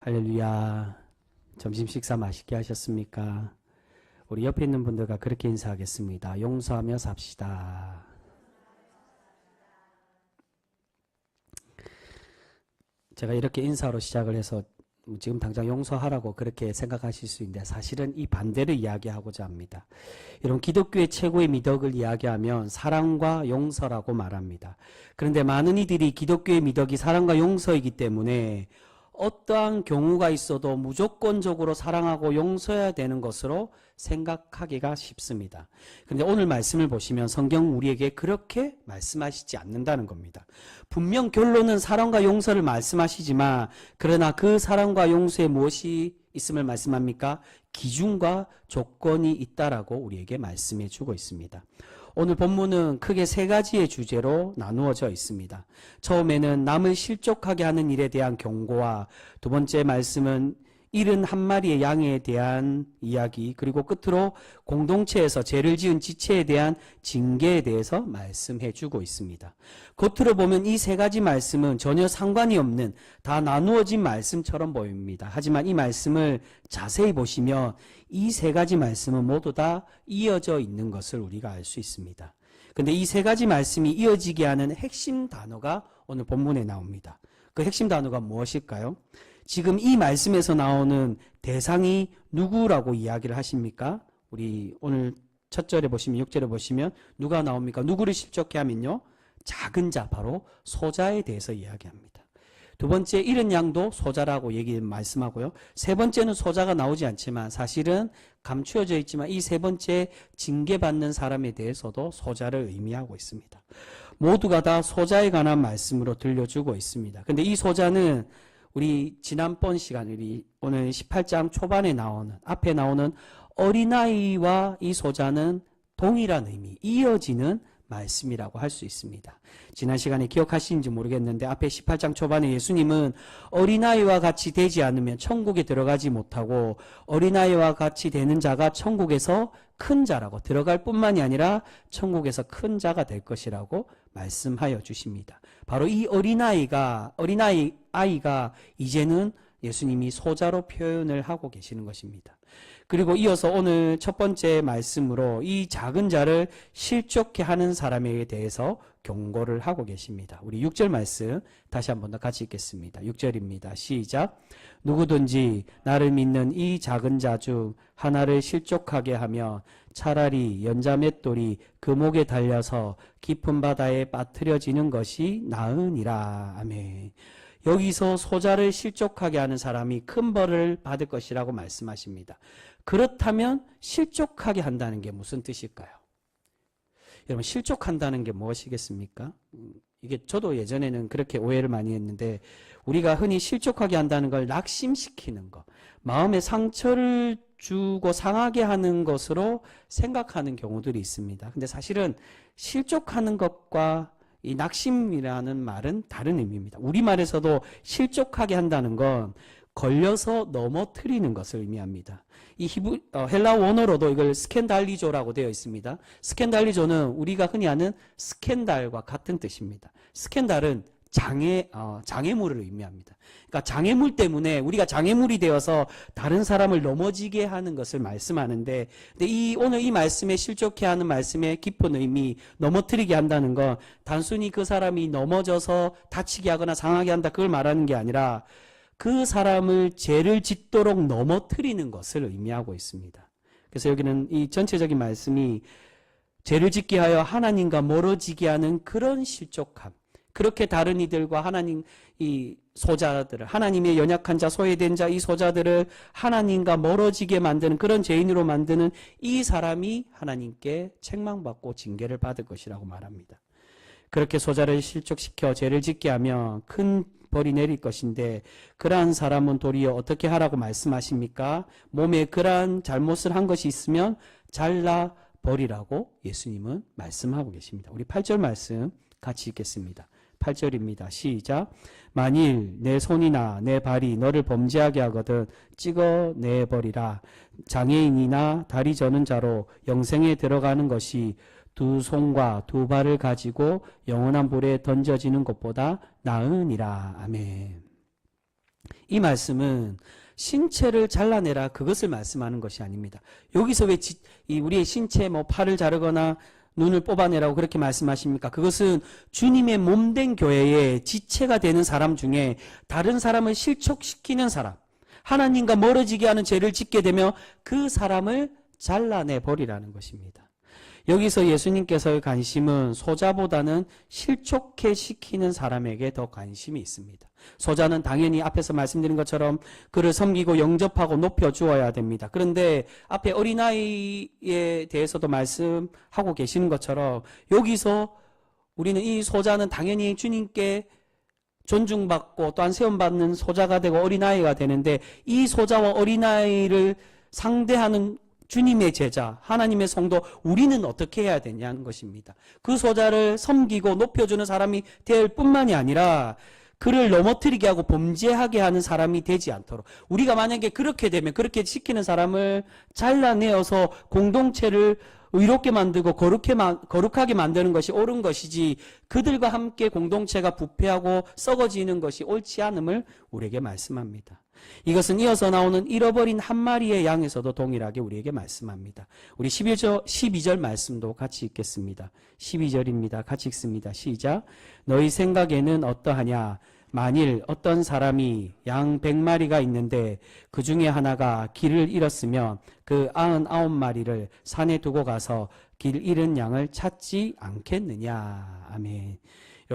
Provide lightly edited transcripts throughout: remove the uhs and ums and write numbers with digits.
할렐루야. 점심 식사 맛있게 하셨습니까? 우리 옆에 있는 분들과 그렇게 인사하겠습니다. 용서하며 삽시다. 제가 이렇게 인사로 시작을 해서 지금 당장 용서하라고 그렇게 생각하실 수 있는데 사실은 이 반대를 이야기하고자 합니다. 이런 기독교의 최고의 미덕을 이야기하면 사랑과 용서라고 말합니다. 그런데 많은 이들이 기독교의 미덕이 사랑과 용서이기 때문에 어떠한 경우가 있어도 무조건적으로 사랑하고 용서해야 되는 것으로 생각하기가 쉽습니다. 그런데 오늘 말씀을 보시면 성경 우리에게 그렇게 말씀하시지 않는다는 겁니다. 분명 결론은 사랑과 용서를 말씀하시지만 그러나 그 사랑과 용서에 무엇이 있음을 말씀합니까? 기준과 조건이 있다라고 우리에게 말씀해 주고 있습니다. 오늘 본문은 크게 세 가지의 주제로 나누어져 있습니다. 처음에는 남을 실족하게 하는 일에 대한 경고와 두 번째 말씀은 잃은 한 마리의 양에 대한 이야기, 그리고 끝으로 공동체에서 죄를 지은 지체에 대한 징계에 대해서 말씀해 주고 있습니다. 겉으로 보면 이 세 가지 말씀은 전혀 상관이 없는 다 나누어진 말씀처럼 보입니다. 하지만 이 말씀을 자세히 보시면 이 세 가지 말씀은 모두 다 이어져 있는 것을 우리가 알 수 있습니다. 그런데 이 세 가지 말씀이 이어지게 하는 핵심 단어가 오늘 본문에 나옵니다. 그 핵심 단어가 무엇일까요? 지금 이 말씀에서 나오는 대상이 누구라고 이야기를 하십니까? 우리 오늘 첫 절에 보시면 6절에 보시면 누가 나옵니까? 누구를 실족해 하면요? 작은 자, 바로 소자에 대해서 이야기합니다. 두 번째 잃은 양도 소자라고 말씀하고요. 세 번째는 소자가 나오지 않지만 사실은 감추어져 있지만 이 세 번째 징계받는 사람에 대해서도 소자를 의미하고 있습니다. 모두가 다 소자에 관한 말씀으로 들려주고 있습니다. 근데 이 소자는 우리 지난번 시간, 우리 오늘 18장 초반에 앞에 나오는 어린아이와 이 소자는 동일한 의미, 이어지는 말씀이라고 할 수 있습니다. 지난 시간에 기억하시는지 모르겠는데 앞에 18장 초반에 예수님은 어린아이와 같이 되지 않으면 천국에 들어가지 못하고 어린아이와 같이 되는 자가 천국에서 큰 자라고 들어갈 뿐만이 아니라 천국에서 큰 자가 될 것이라고 말씀하여 주십니다. 바로 이 어린아이가 이제는 예수님이 소자로 표현을 하고 계시는 것입니다. 그리고 이어서 오늘 첫 번째 말씀으로 이 작은 자를 실족해 하는 사람에 대해서 경고를 하고 계십니다. 우리 6절 말씀 다시 한 번 더 같이 읽겠습니다. 6절입니다. 시작. 누구든지 나를 믿는 이 작은 자 중 하나를 실족하게 하면 차라리 연자 맷돌이 그 목에 달려서 깊은 바다에 빠뜨려지는 것이 나으니라. 아멘. 여기서 소자를 실족하게 하는 사람이 큰 벌을 받을 것이라고 말씀하십니다. 그렇다면 실족하게 한다는 게 무슨 뜻일까요? 여러분, 실족한다는 게 무엇이겠습니까? 이게 저도 예전에는 그렇게 오해를 많이 했는데 우리가 흔히 실족하게 한다는 걸 낙심시키는 것, 마음에 상처를 주고 상하게 하는 것으로 생각하는 경우들이 있습니다. 근데 사실은 실족하는 것과 이 낙심이라는 말은 다른 의미입니다. 우리말에서도 실족하게 한다는 건 걸려서 넘어뜨리는 것을 의미합니다. 이 헬라 원어로도 이걸 스캔달리조라고 되어 있습니다. 스캔달리조는 우리가 흔히 아는 스캔달과 같은 뜻입니다. 스캔달은 장애물을 의미합니다. 그러니까 장애물 때문에 우리가 장애물이 되어서 다른 사람을 넘어지게 하는 것을 말씀하는데, 근데 오늘 이 말씀에 실족해 하는 말씀의 깊은 의미, 넘어뜨리게 한다는 건 단순히 그 사람이 넘어져서 다치게 하거나 상하게 한다, 그걸 말하는 게 아니라 그 사람을 죄를 짓도록 넘어뜨리는 것을 의미하고 있습니다. 그래서 여기는 이 전체적인 말씀이 죄를 짓게 하여 하나님과 멀어지게 하는 그런 실족함, 그렇게 다른 이들과 하나님, 이 소자들을, 하나님의 연약한 자, 소외된 자, 이 소자들을 하나님과 멀어지게 만드는 그런 죄인으로 만드는 이 사람이 하나님께 책망받고 징계를 받을 것이라고 말합니다. 그렇게 소자를 실족시켜 죄를 짓게 하면 큰 벌이 내릴 것인데 그러한 사람은 도리어 어떻게 하라고 말씀하십니까? 몸에 그러한 잘못을 한 것이 있으면 잘라 버리라고 예수님은 말씀하고 계십니다. 우리 8절 말씀 같이 읽겠습니다. 8절입니다. 시작. 만일 내 손이나 내 발이 너를 범죄하게 하거든 찍어내버리라. 장애인이나 다리 저는 자로 영생에 들어가는 것이 두 손과 두 발을 가지고 영원한 불에 던져지는 것보다 나으니라. 아멘. 이 말씀은 신체를 잘라내라 그것을 말씀하는 것이 아닙니다. 여기서 왜 우리의 신체 팔을 자르거나 눈을 뽑아내라고 그렇게 말씀하십니까? 그것은 주님의 몸된 교회의 지체가 되는 사람 중에 다른 사람을 실족시키는 사람, 하나님과 멀어지게 하는 죄를 짓게 되면 그 사람을 잘라내 버리라는 것입니다. 여기서 예수님께서의 관심은 소자보다는 실족해 시키는 사람에게 더 관심이 있습니다. 소자는 당연히 앞에서 말씀드린 것처럼 그를 섬기고 영접하고 높여주어야 됩니다. 그런데 앞에 어린아이에 대해서도 말씀하고 계시는 것처럼 여기서 우리는 이 소자는 당연히 주님께 존중받고 또한 세움받는 소자가 되고 어린아이가 되는데 이 소자와 어린아이를 상대하는 주님의 제자, 하나님의 성도, 우리는 어떻게 해야 되냐는 것입니다. 그 소자를 섬기고 높여주는 사람이 될 뿐만이 아니라 그를 넘어뜨리게 하고 범죄하게 하는 사람이 되지 않도록, 우리가 만약에 그렇게 되면 그렇게 시키는 사람을 잘라내어서 공동체를 의롭게 만들고 거룩하게 만드는 것이 옳은 것이지 그들과 함께 공동체가 부패하고 썩어지는 것이 옳지 않음을 우리에게 말씀합니다. 이것은 이어서 나오는 잃어버린 한 마리의 양에서도 동일하게 우리에게 말씀합니다. 우리 12절 말씀도 같이 읽겠습니다. 12절입니다. 같이 읽습니다. 시작. 너희 생각에는 어떠하냐? 만일 어떤 사람이 양 100마리가 있는데 그 중에 하나가 길을 잃었으면 그 99마리를 산에 두고 가서 길 잃은 양을 찾지 않겠느냐. 아멘.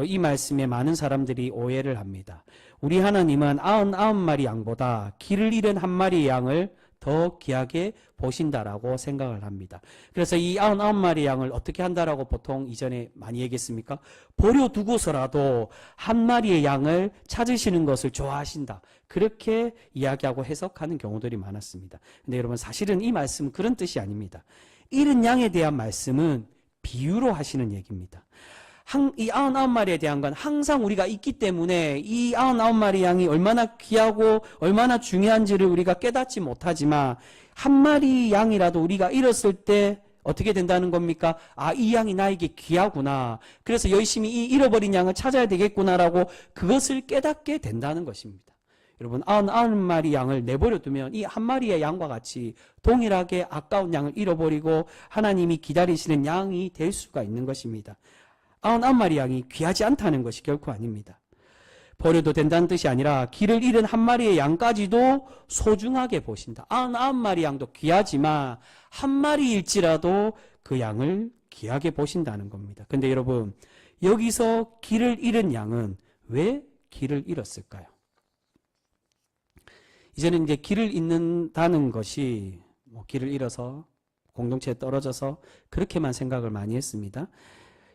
이 말씀에 많은 사람들이 오해를 합니다. 우리 하나님은 99마리 양보다 길을 잃은 한 마리의 양을 더 귀하게 보신다라고 생각을 합니다. 그래서 이 99마리 양을 어떻게 한다라고 보통 이전에 많이 얘기했습니까? 버려두고서라도 한 마리의 양을 찾으시는 것을 좋아하신다. 그렇게 이야기하고 해석하는 경우들이 많았습니다. 근데 여러분 사실은 이 말씀은 그런 뜻이 아닙니다. 잃은 양에 대한 말씀은 비유로 하시는 얘기입니다. 이 99마리에 대한 건 항상 우리가 있기 때문에 이 99마리 양이 얼마나 귀하고 얼마나 중요한지를 우리가 깨닫지 못하지만 한 마리 양이라도 우리가 잃었을 때 어떻게 된다는 겁니까? 아, 이 양이 나에게 귀하구나. 그래서 열심히 이 잃어버린 양을 찾아야 되겠구나라고 그것을 깨닫게 된다는 것입니다. 여러분 99마리 양을 내버려 두면 이 한 마리의 양과 같이 동일하게 아까운 양을 잃어버리고 하나님이 기다리시는 양이 될 수가 있는 것입니다. 99마리 양이 귀하지 않다는 것이 결코 아닙니다. 버려도 된다는 뜻이 아니라 길을 잃은 한 마리의 양까지도 소중하게 보신다. 99마리 양도 귀하지만 한 마리일지라도 그 양을 귀하게 보신다는 겁니다. 근데 여러분 여기서 길을 잃은 양은 왜 길을 잃었을까요? 이제는 이제 길을 잃는다는 것이 길을 잃어서 공동체에 떨어져서 그렇게만 생각을 많이 했습니다.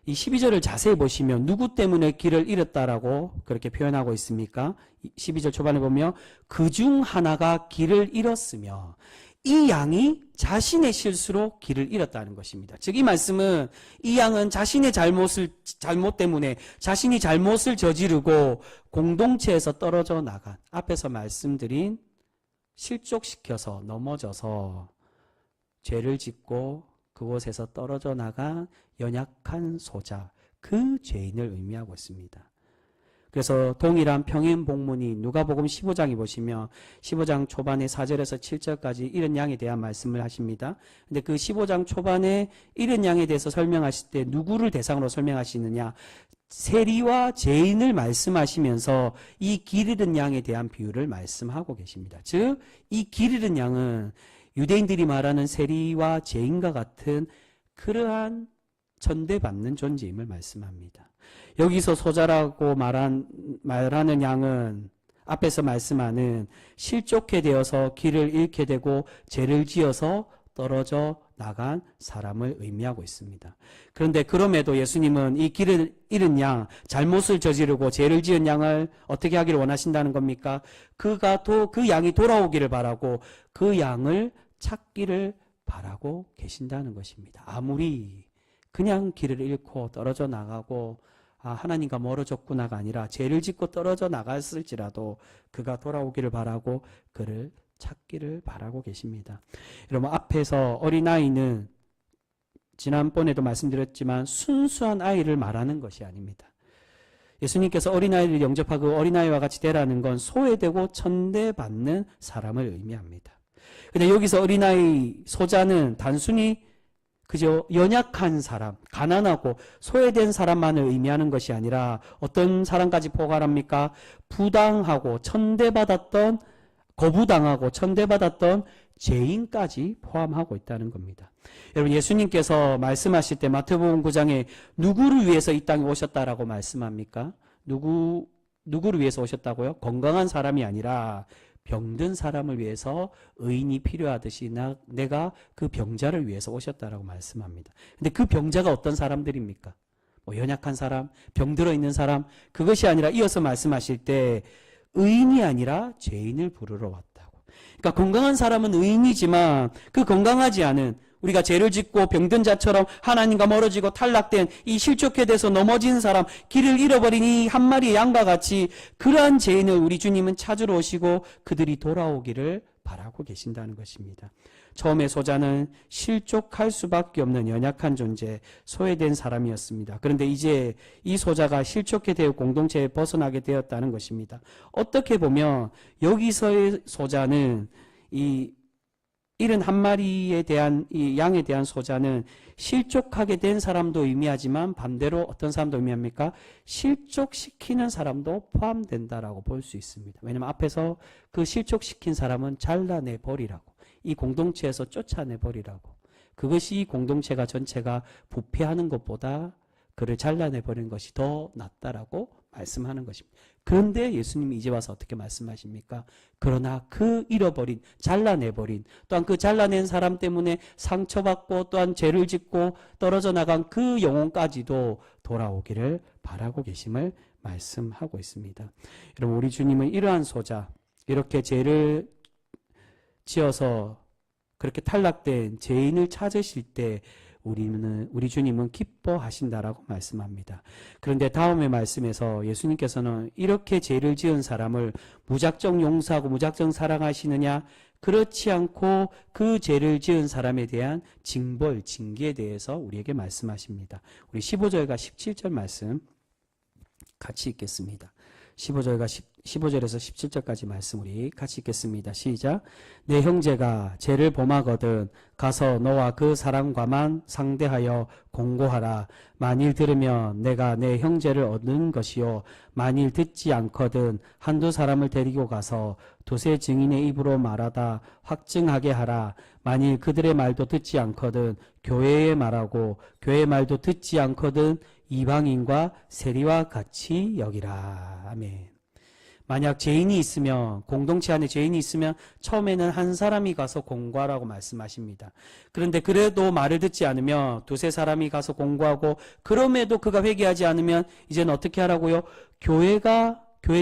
이 12절을 자세히 보시면 누구 때문에 길을 잃었다라고 그렇게 표현하고 있습니까? 12절 초반에 보면 그중 하나가 길을 잃었으며 이 양이 자신의 실수로 길을 잃었다는 것입니다. 즉 이 말씀은 이 양은 자신의 잘못 때문에 자신이 잘못을 저지르고 공동체에서 떨어져 나간, 앞에서 말씀드린 실족시켜서 넘어져서 죄를 짓고 그곳에서 떨어져 나간 연약한 소자, 그 죄인을 의미하고 있습니다. 그래서 동일한 평행 복문이 누가복음 15장에 보시면 15장 초반에 4절에서 7절까지 잃은 양에 대한 말씀을 하십니다. 근데 그 15장 초반에 잃은 양에 대해서 설명하실 때 누구를 대상으로 설명하시느냐? 세리와 죄인을 말씀하시면서 이 길 잃은 양에 대한 비유를 말씀하고 계십니다. 즉, 이 길 잃은 양은 유대인들이 말하는 세리와 죄인과 같은 그러한 천대받는 존재임을 말씀합니다. 여기서 소자라고 말하는 양은 앞에서 말씀하는 실족해 되어서 길을 잃게 되고 죄를 지어서 떨어져 나간 사람을 의미하고 있습니다. 그런데 그럼에도 예수님은 이 길을 잃은 양, 잘못을 저지르고 죄를 지은 양을 어떻게 하기를 원하신다는 겁니까? 그 양이 돌아오기를 바라고 그 양을 찾기를 바라고 계신다는 것입니다. 아무리 그냥 길을 잃고 떨어져 나가고 하나님과 멀어졌구나가 아니라 죄를 짓고 떨어져 나갔을지라도 그가 돌아오기를 바라고 그를 찾기를 바라고 계십니다. 여러분 앞에서 어린아이는 지난번에도 말씀드렸지만 순수한 아이를 말하는 것이 아닙니다. 예수님께서 어린아이를 영접하고 어린아이와 같이 되라는 건 소외되고 천대받는 사람을 의미합니다. 근데 여기서 어린아이 소자는 단순히 그저 연약한 사람, 가난하고 소외된 사람만을 의미하는 것이 아니라 어떤 사람까지 포괄합니까? 부당하고 천대받았던, 거부당하고 천대받았던 죄인까지 포함하고 있다는 겁니다. 여러분, 예수님께서 말씀하실 때 마태복음 9장에 누구를 위해서 이 땅에 오셨다라고 말씀합니까? 누구를 위해서 오셨다고요? 건강한 사람이 아니라 병든 사람을 위해서 의인이 필요하듯이 내가 그 병자를 위해서 오셨다라고 말씀합니다. 근데 그 병자가 어떤 사람들입니까? 뭐 연약한 사람, 병들어 있는 사람, 그것이 아니라 이어서 말씀하실 때 의인이 아니라 죄인을 부르러 왔다고. 그러니까 건강한 사람은 의인이지만 그 건강하지 않은, 우리가 죄를 짓고 병든 자처럼 하나님과 멀어지고 탈락된 이 실족해 돼서 넘어진 사람, 길을 잃어버린 이 한 마리의 양과 같이 그러한 죄인을 우리 주님은 찾으러 오시고 그들이 돌아오기를 바라고 계신다는 것입니다. 처음에 소자는 실족할 수밖에 없는 연약한 존재, 소외된 사람이었습니다. 그런데 이제 이 소자가 실족해 되어 공동체에 벗어나게 되었다는 것입니다. 어떻게 보면 여기서의 소자는 이 잃은 한 마리에 대한, 이 양에 대한 소자는 실족하게 된 사람도 의미하지만 반대로 어떤 사람도 의미합니까? 실족시키는 사람도 포함된다라고 볼 수 있습니다. 왜냐하면 앞에서 그 실족시킨 사람은 잘라내버리라고, 이 공동체에서 쫓아내버리라고, 그것이 공동체가 전체가 부패하는 것보다 그를 잘라내버리는 것이 더 낫다라고 말씀하는 것입니다. 그런데 예수님이 이제 와서 어떻게 말씀하십니까? 그러나 그 잃어버린, 잘라내버린, 또한 그 잘라낸 사람 때문에 상처받고 또한 죄를 짓고 떨어져 나간 그 영혼까지도 돌아오기를 바라고 계심을 말씀하고 있습니다. 여러분, 우리 주님은 이러한 소자, 이렇게 죄를 지어서 그렇게 탈락된 죄인을 찾으실 때 우리 주님은 기뻐하신다라고 말씀합니다. 그런데 다음의 말씀에서 예수님께서는 이렇게 죄를 지은 사람을 무작정 용서하고 무작정 사랑하시느냐? 그렇지 않고 그 죄를 지은 사람에 대한 징벌, 징계에 대해서 우리에게 말씀하십니다. 우리 15절과 17절 말씀 같이 읽겠습니다. 15절에서 17절까지 말씀 우리 같이 읽겠습니다. 시작. 내 형제가 죄를 범하거든 가서 너와 그 사람과만 상대하여 공고하라. 만일 들으면 내가 내 형제를 얻는 것이요, 만일 듣지 않거든 한두 사람을 데리고 가서 두세 증인의 입으로 말하다 확증하게 하라. 만일 그들의 말도 듣지 않거든 교회의 말하고 교회의 말도 듣지 않거든 이방인과 세리와 같이 여기라. 아멘. 만약 죄인이 있으면, 공동체 안에 죄인이 있으면 처음에는 한 사람이 가서 공고하라고 말씀하십니다. 그런데 그래도 말을 듣지 않으면 두세 사람이 가서 공고하고, 그럼에도 그가 회개하지 않으면 이제는 어떻게 하라고요? 교회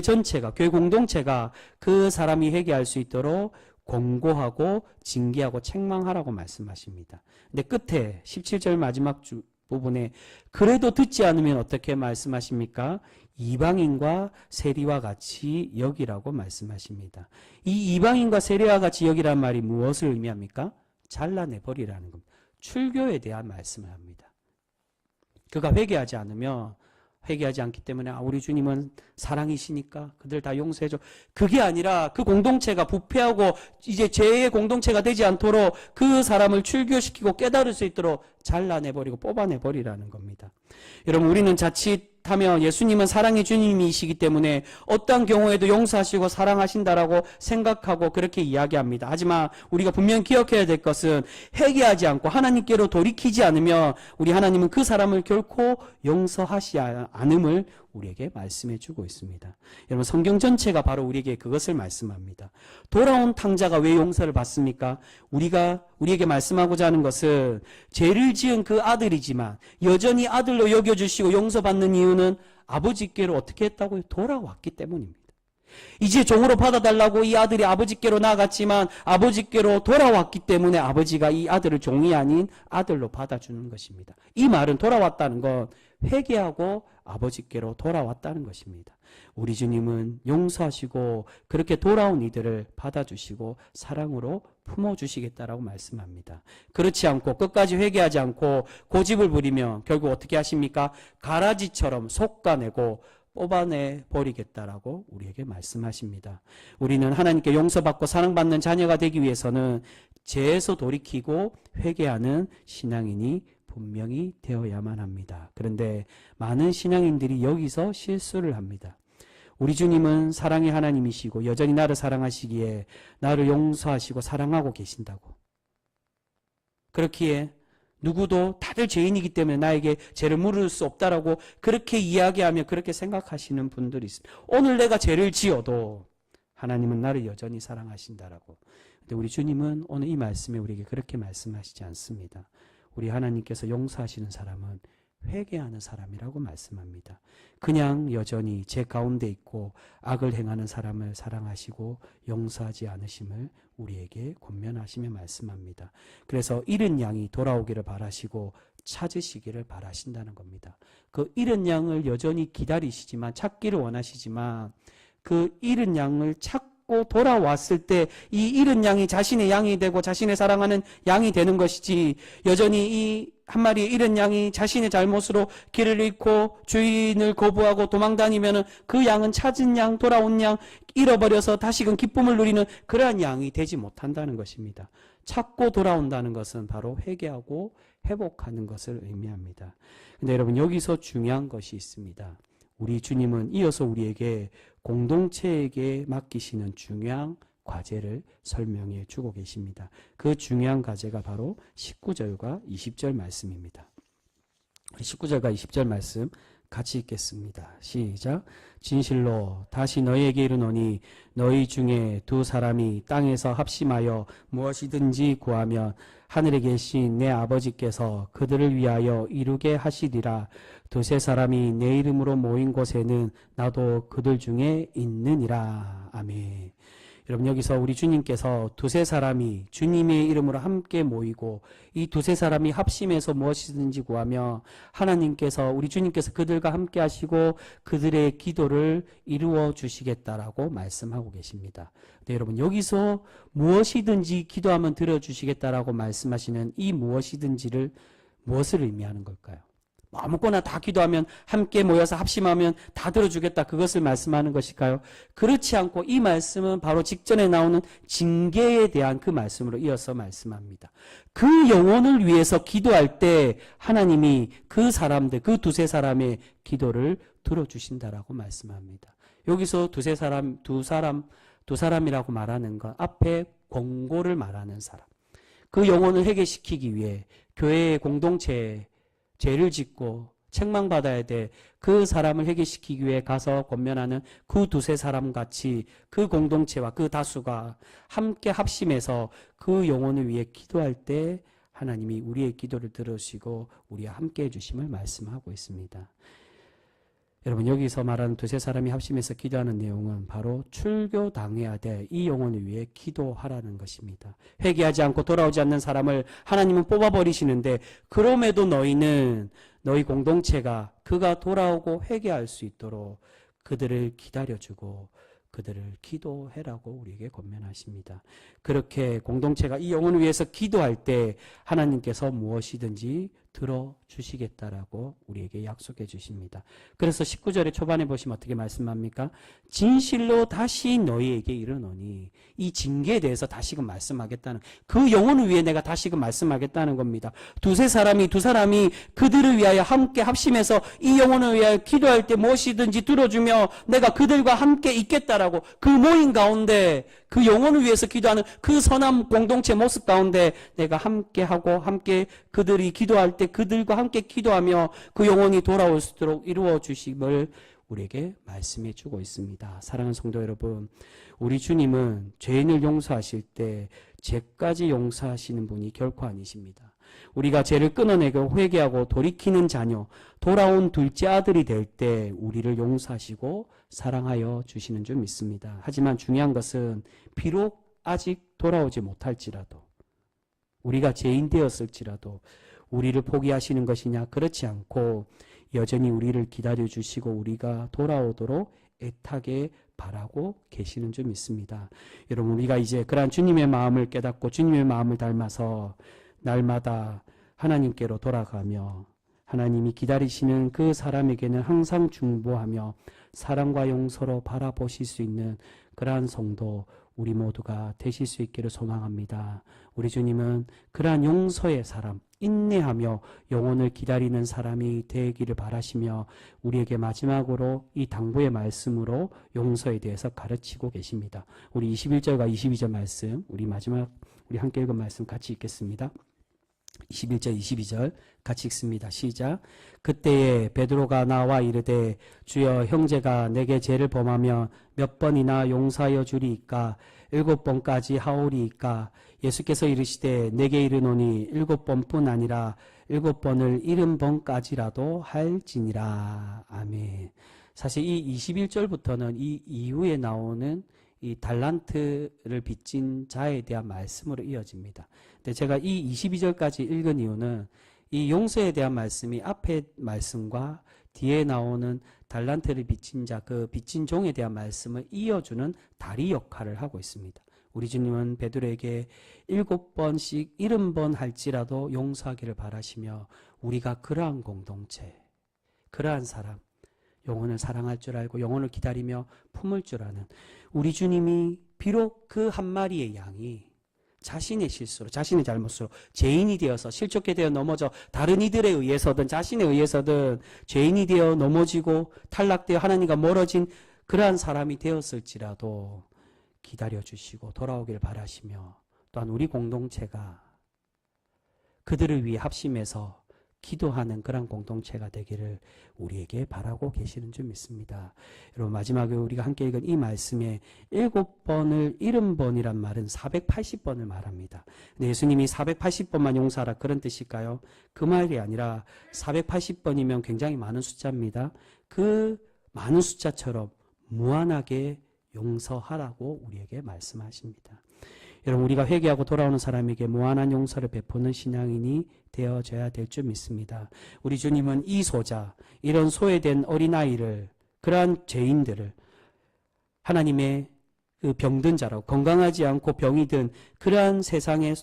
전체가, 교회 공동체가 그 사람이 회개할 수 있도록 공고하고 징계하고 책망하라고 말씀하십니다. 근데 끝에 17절 마지막 부분에 그래도 듣지 않으면 어떻게 말씀하십니까? 이방인과 세리와 같이 여기라고 말씀하십니다. 이 이방인과 세리와 같이 여기란 말이 무엇을 의미합니까? 잘라내버리라는 겁니다. 출교에 대한 말씀을 합니다. 그가 회개하지 않으면, 회개하지 않기 때문에 우리 주님은 사랑이시니까 그들 다 용서해줘, 그게 아니라 그 공동체가 부패하고 이제 죄의 공동체가 되지 않도록 그 사람을 출교시키고 깨달을 수 있도록 잘라내버리고 뽑아내버리라는 겁니다. 여러분, 우리는 자칫하면 예수님은 사랑의 주님이시기 때문에 어떠한 경우에도 용서하시고 사랑하신다라고 생각하고 그렇게 이야기합니다. 하지만 우리가 분명히 기억해야 될 것은 회개하지 않고 하나님께로 돌이키지 않으면 우리 하나님은 그 사람을 결코 용서하시 않음을 우리에게 말씀해 주고 있습니다. 여러분, 성경 전체가 바로 우리에게 그것을 말씀합니다. 돌아온 탕자가 왜 용서를 받습니까? 우리에게 말씀하고자 하는 것은 죄를 지은 그 아들이지만 여전히 아들로 여겨주시고 용서받는 이유는 아버지께로 어떻게 했다고요? 돌아왔기 때문입니다. 이제 종으로 받아달라고 이 아들이 아버지께로 나아갔지만 아버지께로 돌아왔기 때문에 아버지가 이 아들을 종이 아닌 아들로 받아주는 것입니다. 이 말은 돌아왔다는 건 회개하고 아버지께로 돌아왔다는 것입니다. 우리 주님은 용서하시고 그렇게 돌아온 이들을 받아주시고 사랑으로 품어주시겠다라고 말씀합니다. 그렇지 않고 끝까지 회개하지 않고 고집을 부리면 결국 어떻게 하십니까? 가라지처럼 솎아내고 뽑아내 버리겠다라고 우리에게 말씀하십니다. 우리는 하나님께 용서받고 사랑받는 자녀가 되기 위해서는 죄에서 돌이키고 회개하는 신앙인이 분명히 되어야만 합니다. 그런데 많은 신앙인들이 여기서 실수를 합니다. 우리 주님은 사랑의 하나님이시고 여전히 나를 사랑하시기에 나를 용서하시고 사랑하고 계신다고. 그렇기에 누구도 다들 죄인이기 때문에 나에게 죄를 물을 수 없다라고 그렇게 이야기하며 그렇게 생각하시는 분들이 있습니다. 오늘 내가 죄를 지어도 하나님은 나를 여전히 사랑하신다라고. 근데 우리 주님은 오늘 이 말씀에 우리에게 그렇게 말씀하시지 않습니다. 우리 하나님께서 용서하시는 사람은 회개하는 사람이라고 말씀합니다. 그냥 여전히 죄 가운데 있고 악을 행하는 사람을 사랑하시고 용서하지 않으심을 우리에게 권면하시며 말씀합니다. 그래서 잃은 양이 돌아오기를 바라시고 찾으시기를 바라신다는 겁니다. 그 잃은 양을 여전히 기다리시지만 찾기를 원하시지만 그 잃은 양을 찾고 돌아왔을 때 이 잃은 양이 자신의 양이 되고 자신의 사랑하는 양이 되는 것이지 여전히 이 한 마리의 잃은 양이 자신의 잘못으로 길을 잃고 주인을 거부하고 도망다니면 그 양은 찾은 양, 돌아온 양, 잃어버려서 다시금 기쁨을 누리는 그러한 양이 되지 못한다는 것입니다. 찾고 돌아온다는 것은 바로 회개하고 회복하는 것을 의미합니다. 근데 여러분 여기서 중요한 것이 있습니다. 우리 주님은 이어서 우리에게 공동체에게 맡기시는 중요한 과제를 설명해 주고 계십니다. 그 중요한 과제가 바로 19절과 20절 말씀입니다. 19절과 20절 말씀 같이 읽겠습니다. 시작. 진실로 다시 너희에게 이르노니 너희 중에 두 사람이 땅에서 합심하여 무엇이든지 구하면 하늘에 계신 내 아버지께서 그들을 위하여 이루게 하시리라. 두세 사람이 내 이름으로 모인 곳에는 나도 그들 중에 있느니라. 아멘. 여러분 여기서 우리 주님께서 두세 사람이 주님의 이름으로 함께 모이고 이 두세 사람이 합심해서 무엇이든지 구하며 하나님께서 우리 주님께서 그들과 함께 하시고 그들의 기도를 이루어 주시겠다라고 말씀하고 계십니다. 네, 여러분 여기서 무엇이든지 기도하면 들어주시겠다라고 말씀하시는 이 무엇이든지를 무엇을 의미하는 걸까요? 아무거나 다 기도하면 함께 모여서 합심하면 다 들어주겠다 그것을 말씀하는 것일까요? 그렇지 않고 이 말씀은 바로 직전에 나오는 징계에 대한 그 말씀으로 이어서 말씀합니다. 그 영혼을 위해서 기도할 때 하나님이 그 사람들 그 두세 사람의 기도를 들어주신다라고 말씀합니다. 여기서 두 사람이라고 말하는 건 앞에 권고를 말하는 사람, 그 영혼을 회개시키기 위해 교회의 공동체에 죄를 짓고 책망받아야 돼. 그 사람을 회개시키기 위해 가서 권면하는 그 두세 사람 같이 그 공동체와 그 다수가 함께 합심해서 그 영혼을 위해 기도할 때 하나님이 우리의 기도를 들으시고 우리와 함께 해주심을 말씀하고 있습니다. 여러분 여기서 말하는 두세 사람이 합심해서 기도하는 내용은 바로 출교당해야 될 이 영혼을 위해 기도하라는 것입니다. 회개하지 않고 돌아오지 않는 사람을 하나님은 뽑아버리시는데 그럼에도 너희는 너희 공동체가 그가 돌아오고 회개할 수 있도록 그들을 기다려주고 그들을 기도해라고 우리에게 권면하십니다. 그렇게 공동체가 이 영혼을 위해서 기도할 때 하나님께서 무엇이든지 들어주시겠다라고 우리에게 약속해 주십니다. 그래서 19절의 초반에 보시면 어떻게 말씀합니까? 진실로 다시 너희에게 이르노니 이 징계에 대해서 다시금 말씀하겠다는 그 영혼을 위해 내가 다시금 말씀하겠다는 겁니다. 두 사람이 그들을 위하여 함께 합심해서 이 영혼을 위하여 기도할 때 무엇이든지 들어주며 내가 그들과 함께 있겠다라고 그 모임 가운데 그 영혼을 위해서 기도하는 그 선한 공동체 모습 가운데 내가 함께하고 함께 그들이 기도할 때 그들과 함께 기도하며 그 영혼이 돌아올 수 있도록 이루어 주심을 우리에게 말씀해 주고 있습니다. 사랑하는 성도 여러분, 우리 주님은 죄인을 용서하실 때 죄까지 용서하시는 분이 결코 아니십니다. 우리가 죄를 끊어내고 회개하고 돌이키는 자녀, 돌아온 둘째 아들이 될 때 우리를 용서하시고 사랑하여 주시는 줄 믿습니다. 하지만 중요한 것은 비록 아직 돌아오지 못할지라도 우리가 죄인 되었을지라도 우리를 포기하시는 것이냐? 그렇지 않고 여전히 우리를 기다려주시고 우리가 돌아오도록 애타게 바라고 계시는 줄 믿습니다. 여러분 우리가 이제 그러한 주님의 마음을 깨닫고 주님의 마음을 닮아서 날마다 하나님께로 돌아가며 하나님이 기다리시는 그 사람에게는 항상 중보하며 사랑과 용서로 바라보실 수 있는 그러한 성도 우리 모두가 되실 수 있기를 소망합니다. 우리 주님은 그러한 용서의 사람, 인내하며 영혼을 기다리는 사람이 되기를 바라시며 우리에게 마지막으로 이 당부의 말씀으로 용서에 대해서 가르치고 계십니다. 우리 21절과 22절 말씀, 우리 함께 읽은 말씀 같이 읽겠습니다. 21절 22절 같이 읽습니다. 시작. 그때에 베드로가 나와 이르되 주여 형제가 내게 죄를 범하면 몇 번이나 용서하여 주리이까 7번까지 하오리이까 예수께서 이르시되 내게 이르노니 7번뿐 아니라 7번을 70번까지라도 할지니라. 아멘. 사실 이 21절부터는 이 이후에 나오는 이 달란트를 빚진 자에 대한 말씀으로 이어집니다. 근데 제가 이 22절까지 읽은 이유는 이 용서에 대한 말씀이 앞에 말씀과 뒤에 나오는 달란트를 빚진 자, 그 빚진 종에 대한 말씀을 이어주는 다리 역할을 하고 있습니다. 우리 주님은 베드로에게 7번씩 70번 할지라도 용서하기를 바라시며 우리가 그러한 공동체, 그러한 사람, 영혼을 사랑할 줄 알고 영혼을 기다리며 품을 줄 아는 우리 주님이 비록 그 한 마리의 양이 자신의 실수로, 자신의 잘못으로 죄인이 되어서 실족해 되어 넘어져 다른 이들에 의해서든 자신에 의해서든 죄인이 되어 넘어지고 탈락되어 하나님과 멀어진 그러한 사람이 되었을지라도 기다려주시고 돌아오길 바라시며 또한 우리 공동체가 그들을 위해 합심해서 기도하는 그런 공동체가 되기를 우리에게 바라고 계시는 줄 믿습니다. 여러분 마지막에 우리가 함께 읽은 이 말씀에 7번을 70번이란 말은 480번을 말합니다. 근데 예수님이 480번만 용서하라 그런 뜻일까요? 그 말이 아니라 480번이면 굉장히 많은 숫자입니다. 그 많은 숫자처럼 무한하게 용서하라고 우리에게 말씀하십니다. 여러분 우리가 회개하고 돌아오는 사람에게 무한한 용서를 베푸는 신앙인이 되어져야 될 줄 믿습니다. 우리 주님은 이 소자, 이런 소외된 어린아이를, 그러한 죄인들을 하나님의 그 병든 자라고, 건강하지 않고 병이 든 그러한 세상에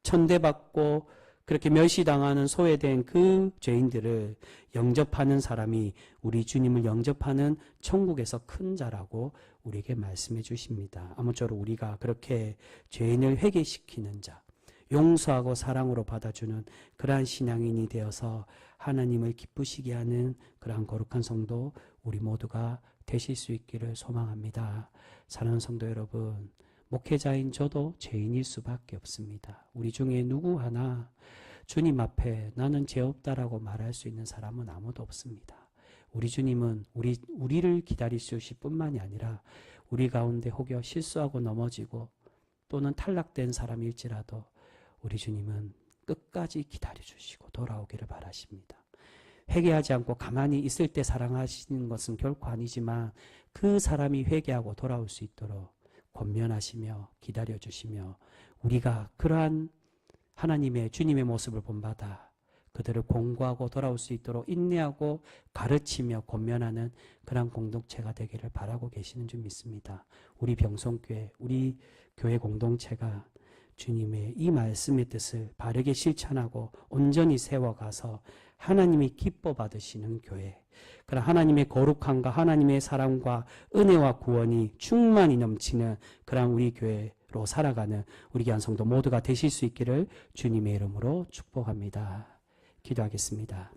천대받고 그렇게 멸시당하는 소외된 그 죄인들을 영접하는 사람이 우리 주님을 영접하는 천국에서 큰 자라고 우리에게 말씀해 주십니다. 아무쪼록 우리가 그렇게 죄인을 회개시키는 자, 용서하고 사랑으로 받아주는 그러한 신앙인이 되어서 하나님을 기쁘시게 하는 그러한 거룩한 성도 우리 모두가 되실 수 있기를 소망합니다. 사랑하는 성도 여러분, 목회자인 저도 죄인일 수밖에 없습니다. 우리 중에 누구 하나 주님 앞에 나는 죄 없다라고 말할 수 있는 사람은 아무도 없습니다. 우리 주님은 우리를 기다리실 뿐만이 아니라 우리 가운데 혹여 실수하고 넘어지고 또는 탈락된 사람일지라도 우리 주님은 끝까지 기다려주시고 돌아오기를 바라십니다. 회개하지 않고 가만히 있을 때 사랑하시는 것은 결코 아니지만 그 사람이 회개하고 돌아올 수 있도록 권면하시며 기다려주시며 우리가 그러한 하나님의 주님의 모습을 본받아 그들을 공고하고 돌아올 수 있도록 인내하고 가르치며 권면하는 그런 공동체가 되기를 바라고 계시는 줄 믿습니다. 우리 병성교회, 우리 교회 공동체가 주님의 이 말씀의 뜻을 바르게 실천하고 온전히 세워가서 하나님이 기뻐 받으시는 교회, 그런 하나님의 거룩함과 하나님의 사랑과 은혜와 구원이 충만히 넘치는 그런 우리 교회로 살아가는 우리 귀한 성도 모두가 되실 수 있기를 주님의 이름으로 축복합니다. 기도하겠습니다.